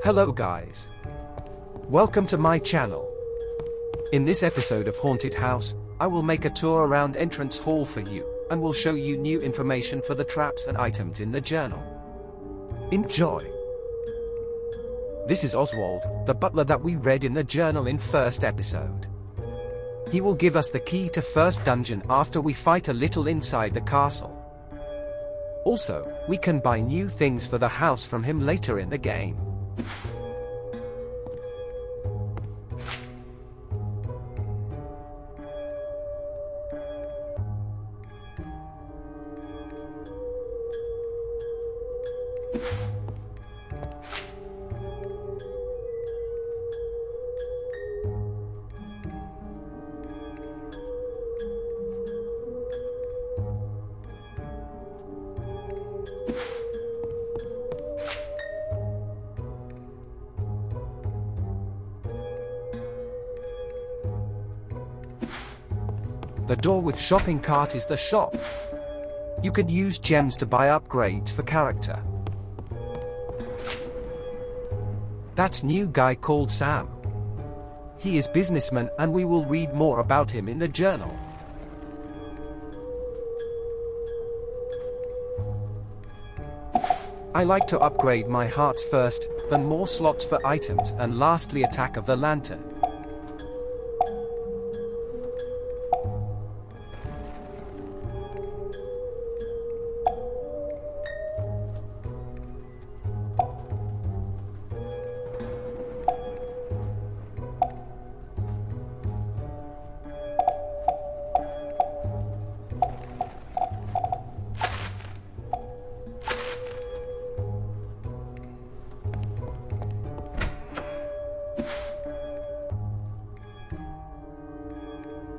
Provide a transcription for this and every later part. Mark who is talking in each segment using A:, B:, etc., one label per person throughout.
A: Hello guys. Welcome to my channel. In this episode of Haunted House, I will make a tour around entrance hall for you, and will show you new information for the traps and items in the journal. Enjoy! This is Oswald, the butler that we read in the journal in first episode. He will give us the key to first dungeon after we fight a little inside the castle. Also, we can buy new things for the house from him later in the game. The door with shopping cart is the shop. You can use gems to buy upgrades for character. That's new guy called Sam. He is businessman and we will read more about him in the journal. I like to upgrade my hearts first, then more slots for items, and lastly attack of the lantern.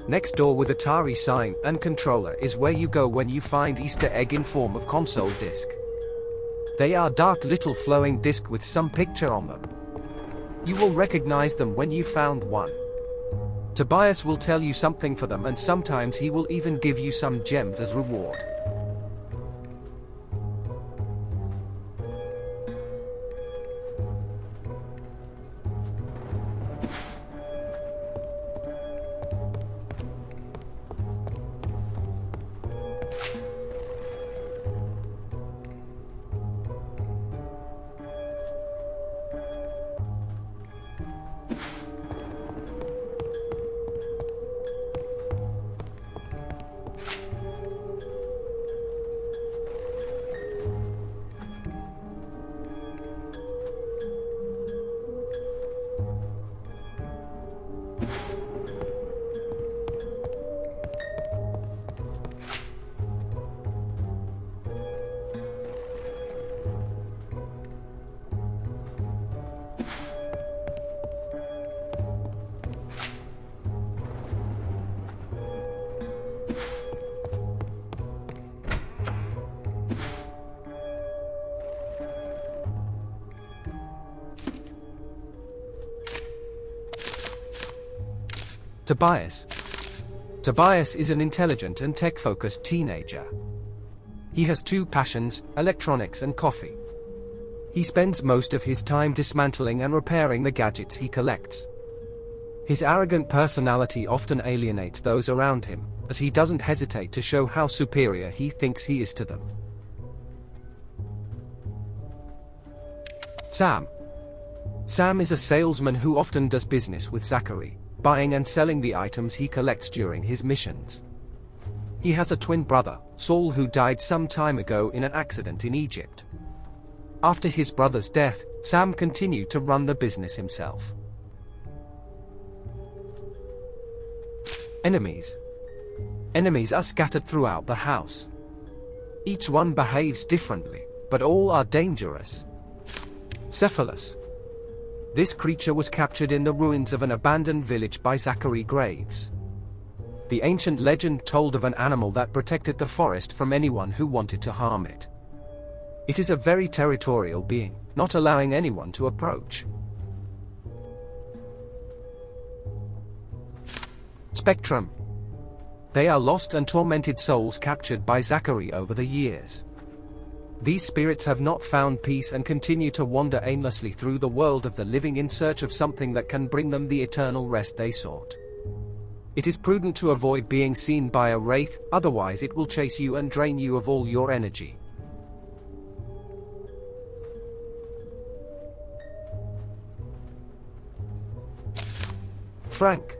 A: Next door with Atari sign and controller is where you go when you find Easter egg in form of console disc. They are dark little flowing disc with some picture on them. You will recognize them when you found one. Tobias will tell you something for them, and sometimes he will even give you some gems as reward. Tobias. Tobias is an intelligent and tech-focused teenager. He has two passions, electronics and coffee. He spends most of his time dismantling and repairing the gadgets he collects. His arrogant personality often alienates those around him, as he doesn't hesitate to show how superior he thinks he is to them. Sam. Sam is a salesman who often does business with Zachary, buying and selling the items he collects during his missions. He has a twin brother, Saul, who died some time ago in an accident in Egypt. After his brother's death, Sam continued to run the business himself. Enemies. Enemies are scattered throughout the house. Each one behaves differently, but all are dangerous. Cephalus. This creature was captured in the ruins of an abandoned village by Zachary Graves. The ancient legend told of an animal that protected the forest from anyone who wanted to harm it. It is a very territorial being, not allowing anyone to approach. Spectrum. They are lost and tormented souls captured by Zachary over the years. These spirits have not found peace and continue to wander aimlessly through the world of the living in search of something that can bring them the eternal rest they sought. It is prudent to avoid being seen by a wraith, otherwise it will chase you and drain you of all your energy. Frank.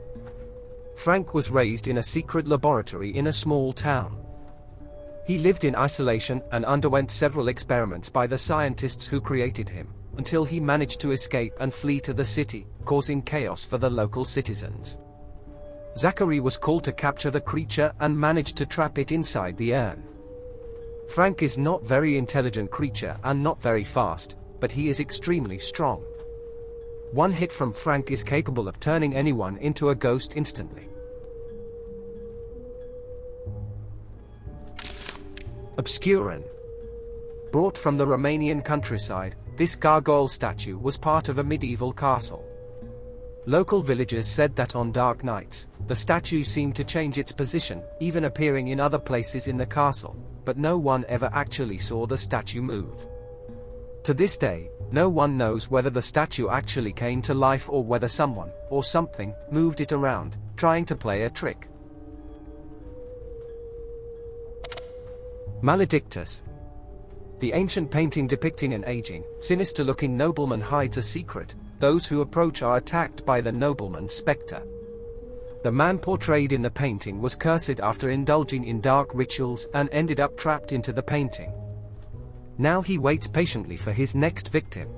A: Frank was raised in a secret laboratory in a small town. He lived in isolation and underwent several experiments by the scientists who created him, until he managed to escape and flee to the city, causing chaos for the local citizens. Zachary was called to capture the creature and managed to trap it inside the urn. Frank is not a very intelligent creature and not very fast, but he is extremely strong. One hit from Frank is capable of turning anyone into a ghost instantly. Obscuran. Brought from the Romanian countryside, this gargoyle statue was part of a medieval castle. Local villagers said that on dark nights, the statue seemed to change its position, even appearing in other places in the castle, but no one ever actually saw the statue move. To this day, no one knows whether the statue actually came to life or whether someone, or something, moved it around, trying to play a trick. Maledictus. The ancient painting depicting an aging, sinister-looking nobleman hides a secret. Those who approach are attacked by the nobleman's spectre. The man portrayed in the painting was cursed after indulging in dark rituals and ended up trapped into the painting. Now he waits patiently for his next victim.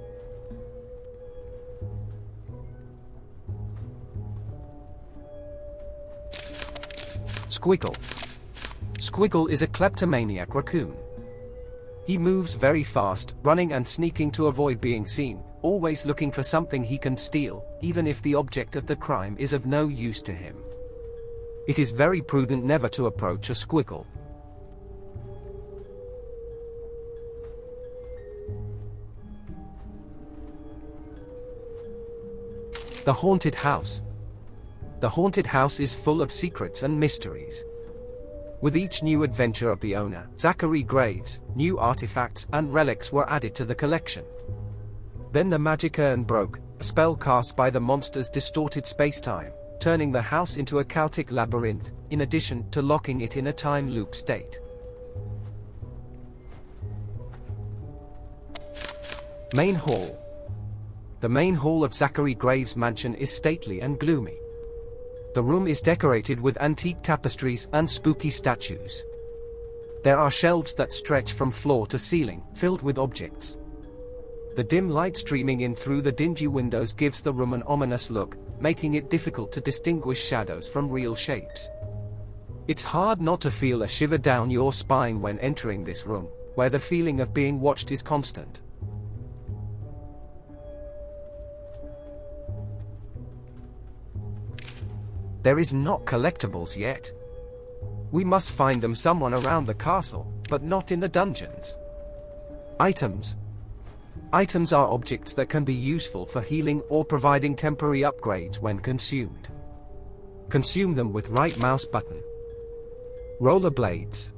A: Squiggle. Squiggle is a kleptomaniac raccoon. He moves very fast, running and sneaking to avoid being seen, always looking for something he can steal, even if the object of the crime is of no use to him. It is very prudent never to approach a squiggle. The haunted house. The haunted house is full of secrets and mysteries. With each new adventure of the owner, Zachary Graves, new artifacts and relics were added to the collection. Then the magic urn broke, a spell cast by the monster's distorted space-time, turning the house into a chaotic labyrinth, in addition to locking it in a time loop state. Main Hall. The main hall of Zachary Graves' mansion is stately and gloomy. The room is decorated with antique tapestries and spooky statues. There are shelves that stretch from floor to ceiling, filled with objects. The dim light streaming in through the dingy windows gives the room an ominous look, making it difficult to distinguish shadows from real shapes. It's hard not to feel a shiver down your spine when entering this room, where the feeling of being watched is constant. There is not collectibles yet. We must find them somewhere around the castle, but not in the dungeons. Items. Items are objects that can be useful for healing or providing temporary upgrades when consumed. Consume them with right mouse button. Rollerblades.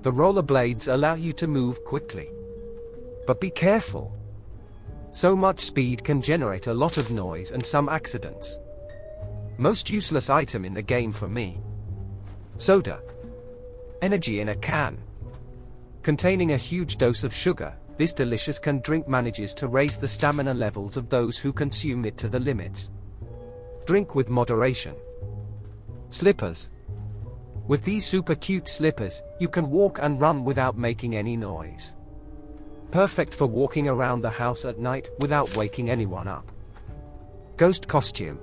A: The rollerblades allow you to move quickly. But be careful. So much speed can generate a lot of noise and some accidents. Most useless item in the game for me. Soda. Energy in a can. Containing a huge dose of sugar, this delicious drink manages to raise the stamina levels of those who consume it to the limits. Drink with moderation. Slippers. With these super cute slippers, you can walk and run without making any noise. Perfect for walking around the house at night without waking anyone up. Ghost costume.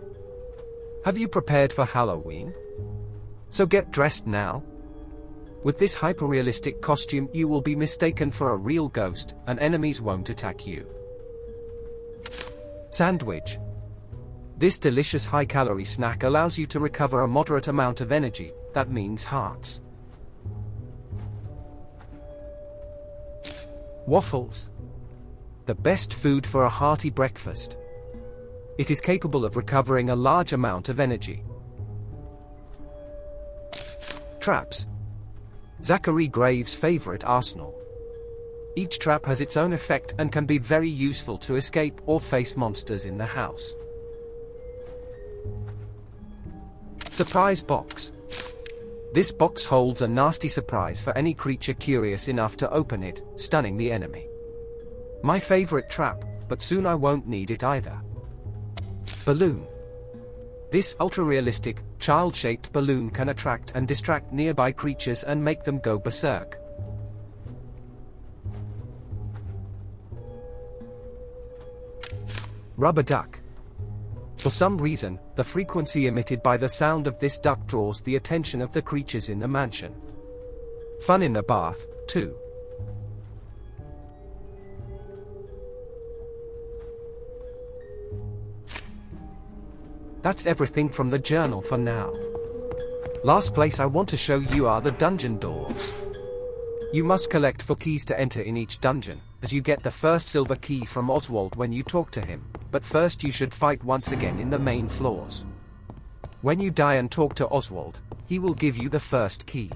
A: Have you prepared for Halloween? So get dressed now. With this hyper-realistic costume you will be mistaken for a real ghost, and enemies won't attack you. Sandwich. This delicious high-calorie snack allows you to recover a moderate amount of energy, that means hearts. Waffles. The best food for a hearty breakfast. It is capable of recovering a large amount of energy. Traps. Zachary Graves' favorite arsenal. Each trap has its own effect and can be very useful to escape or face monsters in the house. Surprise box. This box holds a nasty surprise for any creature curious enough to open it, stunning the enemy. My favorite trap, but soon I won't need it either. Balloon. This ultra-realistic, child-shaped balloon can attract and distract nearby creatures and make them go berserk. Rubber duck. For some reason, the frequency emitted by the sound of this duck draws the attention of the creatures in the mansion. Fun in the bath, too. That's everything from the journal for now. Last place I want to show you are the dungeon doors. You must collect 4 keys to enter in each dungeon, as you get the first silver key from Oswald when you talk to him, but first you should fight once again in the main floors. When you die and talk to Oswald, he will give you the first key.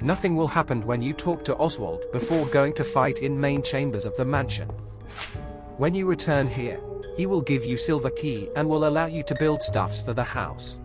A: Nothing will happen when you talk to Oswald before going to fight in main chambers of the mansion. When you return here, he will give you silver key and will allow you to build stuffs for the house.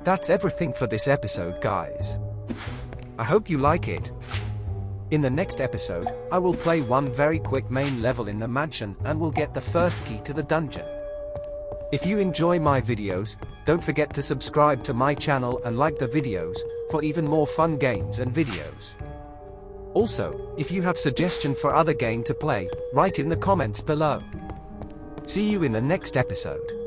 A: That's everything for this episode, guys. I hope you like it. In the next episode, I will play one very quick main level in the mansion and will get the first key to the dungeon. If you enjoy my videos, don't forget to subscribe to my channel and like the videos, for even more fun games and videos. Also, if you have suggestion for other game to play, write in the comments below. See you in the next episode.